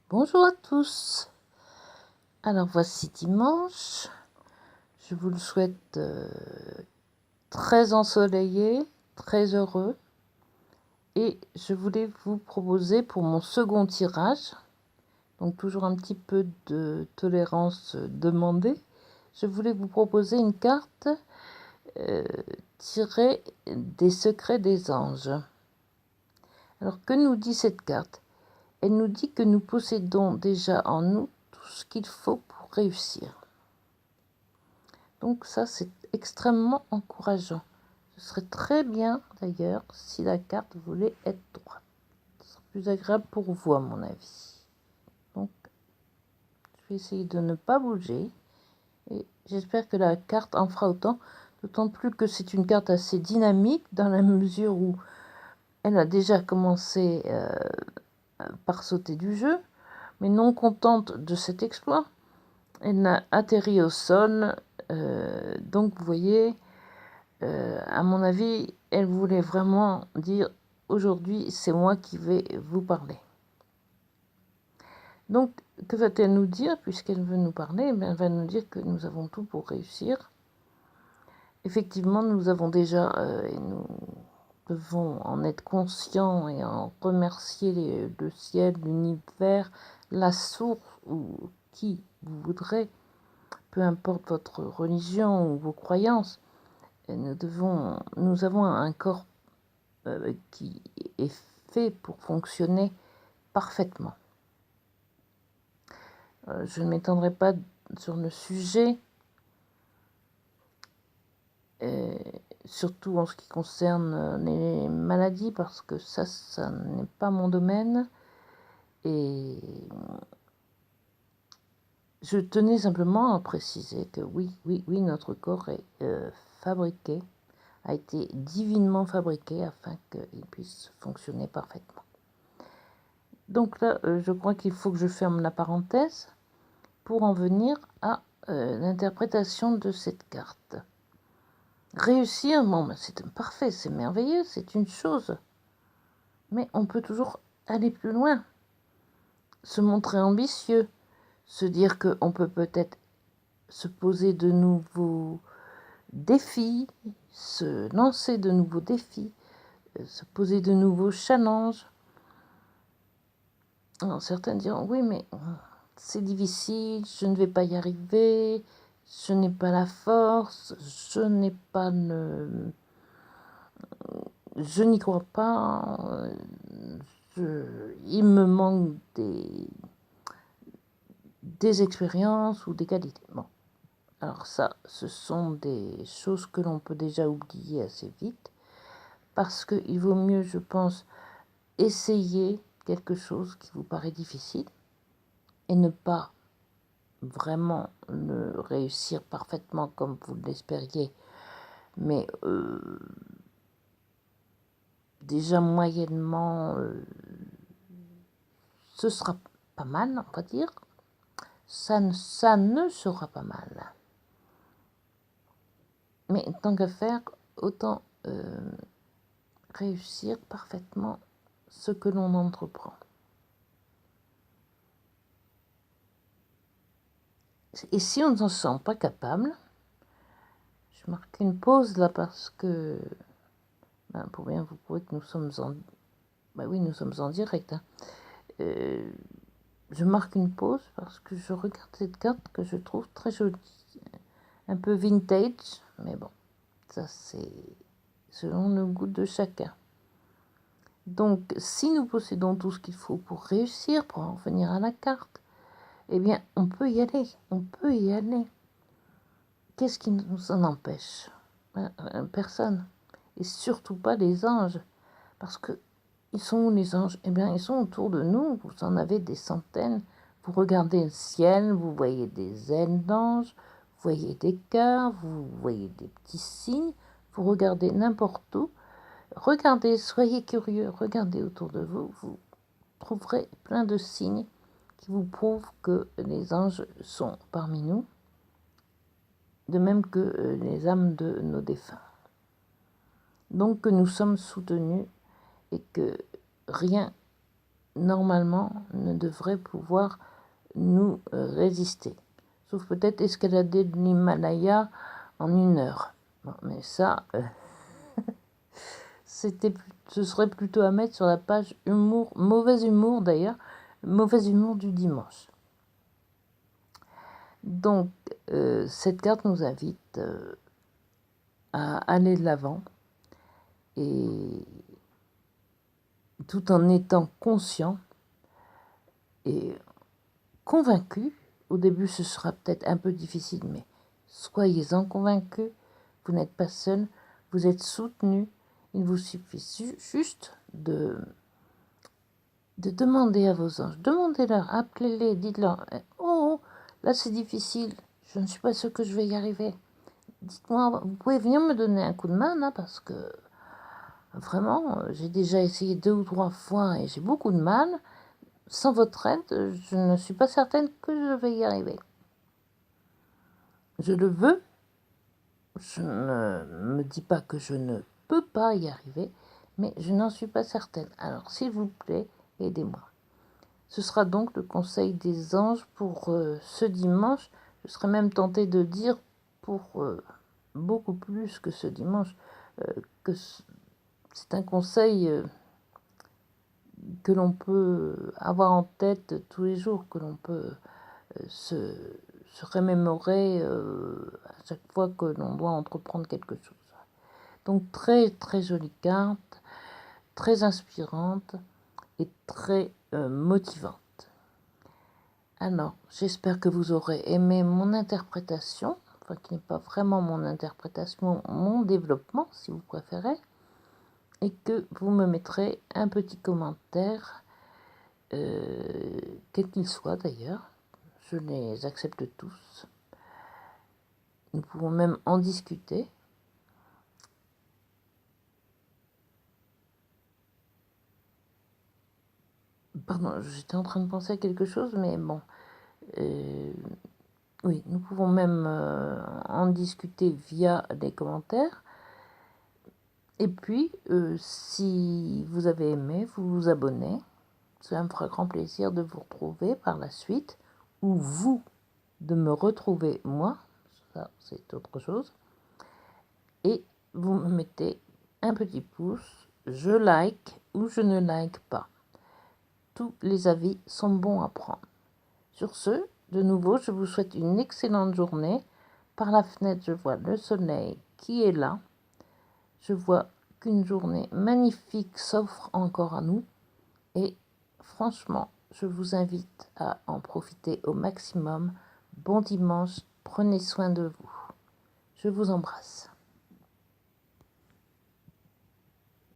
Bonjour à tous. Alors voici dimanche. Je vous le souhaite très ensoleillé, très heureux. Et je voulais vous proposer pour mon second tirage, donc toujours un petit peu de tolérance demandée, je voulais vous proposer une carte tirée des secrets des anges. Alors que nous dit cette carte ? Elle nous dit que nous possédons déjà en nous tout ce qu'il faut pour réussir. Donc ça, c'est extrêmement encourageant. Ce serait très bien, d'ailleurs, si la carte voulait être droite. Ce serait plus agréable pour vous, à mon avis. Donc, je vais essayer de ne pas bouger. Et j'espère que la carte en fera autant. D'autant plus que c'est une carte assez dynamique, dans la mesure où elle a déjà commencé par sauter du jeu. Mais non contente de cet exploit, elle n'a atterri au sol. Donc, vous voyez... à mon avis, elle voulait vraiment dire aujourd'hui, c'est moi qui vais vous parler. Donc, que va-t-elle nous dire puisqu'elle veut nous parler? Elle va nous dire que nous avons tout pour réussir. Effectivement, nous avons déjà, et nous devons en être conscients et en remercier le ciel, l'univers, la source ou qui vous voudrez, peu importe votre religion ou vos croyances. Nous avons un corps qui est fait pour fonctionner parfaitement. Je ne m'étendrai pas sur le sujet, surtout en ce qui concerne les maladies, parce que ça n'est pas mon domaine. Et je tenais simplement à préciser que oui, notre corps est fabriqué, a été divinement fabriqué afin qu'il puisse fonctionner parfaitement. Donc là, je crois qu'il faut que je ferme la parenthèse pour en venir à l'interprétation de cette carte. Réussir, bon, c'est parfait, c'est merveilleux, c'est une chose. Mais on peut toujours aller plus loin, se montrer ambitieux, se dire qu'on peut peut-être se poser de nouveaux défis, se lancer de nouveaux défis, se poser de nouveaux challenges. Alors, certains diront, oui, mais c'est difficile, je ne vais pas y arriver, je n'ai pas la force, je n'ai pas le... Je n'y crois pas, il me manque des expériences ou des qualités. Bon, alors ça, ce sont des choses que l'on peut déjà oublier assez vite, parce qu'il vaut mieux, je pense, essayer quelque chose qui vous paraît difficile et ne pas vraiment le réussir parfaitement comme vous l'espériez, mais déjà moyennement, ce sera pas mal, on va dire. Ça ne sera pas mal. Mais tant qu'à faire, autant réussir parfaitement ce que l'on entreprend. Et si on ne s'en sent pas capable, je marque une pause là parce que, pour bien vous prouver que nous sommes en... oui, nous sommes en direct. Hein. Je marque une pause parce que je regarde cette carte que je trouve très jolie. Un peu vintage, mais bon, ça c'est selon le goût de chacun. Donc, si nous possédons tout ce qu'il faut pour réussir, pour en venir à la carte, eh bien, on peut y aller, on peut y aller. Qu'est-ce qui nous en empêche? Personne. Et surtout pas les anges. Parce que, ils sont où les anges? Eh bien, ils sont autour de nous, vous en avez des centaines. Vous regardez le ciel, vous voyez des ailes d'anges, vous voyez des cœurs, vous voyez des petits signes, vous regardez n'importe où. Regardez, soyez curieux, regardez autour de vous, vous trouverez plein de signes qui vous prouvent que les anges sont parmi nous, de même que les âmes de nos défunts. Donc que nous sommes soutenus et que rien normalement, ne devrait pouvoir nous résister. Sauf peut-être escalader l'Himalaya en 1 heure. Bon, mais ça, ce serait plutôt à mettre sur la page humour, mauvais humour d'ailleurs, mauvais humour du dimanche. Donc, cette carte nous invite à aller de l'avant et tout en étant conscient et convaincu. Au début, ce sera peut-être un peu difficile, mais soyez-en convaincus. Vous n'êtes pas seul, vous êtes soutenu. Il vous suffit juste de demander à vos anges. Demandez-leur, appelez-les, dites-leur « Oh, là c'est difficile, je ne suis pas sûre que je vais y arriver. Dites-moi, vous pouvez venir me donner un coup de main, là, parce que vraiment, j'ai déjà essayé 2 ou 3 fois et j'ai beaucoup de mal. Sans votre aide, je ne suis pas certaine que je vais y arriver. Je le veux, je ne me dis pas que je ne peux pas y arriver, mais je n'en suis pas certaine. Alors, s'il vous plaît, aidez-moi. » Ce sera donc le conseil des anges pour ce dimanche. Je serais même tentée de dire pour beaucoup plus que ce dimanche, que c'est un conseil que l'on peut avoir en tête tous les jours, que l'on peut se remémorer à chaque fois que l'on doit entreprendre quelque chose. Donc très très jolie carte, très inspirante et très motivante. Alors, j'espère que vous aurez aimé mon interprétation, enfin qui n'est pas vraiment mon interprétation, mon développement si vous préférez, et que vous me mettrez un petit commentaire, quel qu'il soit d'ailleurs. Je les accepte tous. Nous pouvons même en discuter. Pardon, j'étais en train de penser à quelque chose, mais bon. Oui, nous pouvons même en discuter via les commentaires. Et puis, si vous avez aimé, vous vous abonnez. Ça me fera grand plaisir de vous retrouver par la suite, ou vous de me retrouver moi. Ça, c'est autre chose. Et vous me mettez un petit pouce, je like ou je ne like pas. Tous les avis sont bons à prendre. Sur ce, de nouveau, je vous souhaite une excellente journée. Par la fenêtre, je vois le soleil qui est là. Je vois qu'une journée magnifique s'offre encore à nous. Et franchement, je vous invite à en profiter au maximum. Bon dimanche, prenez soin de vous. Je vous embrasse.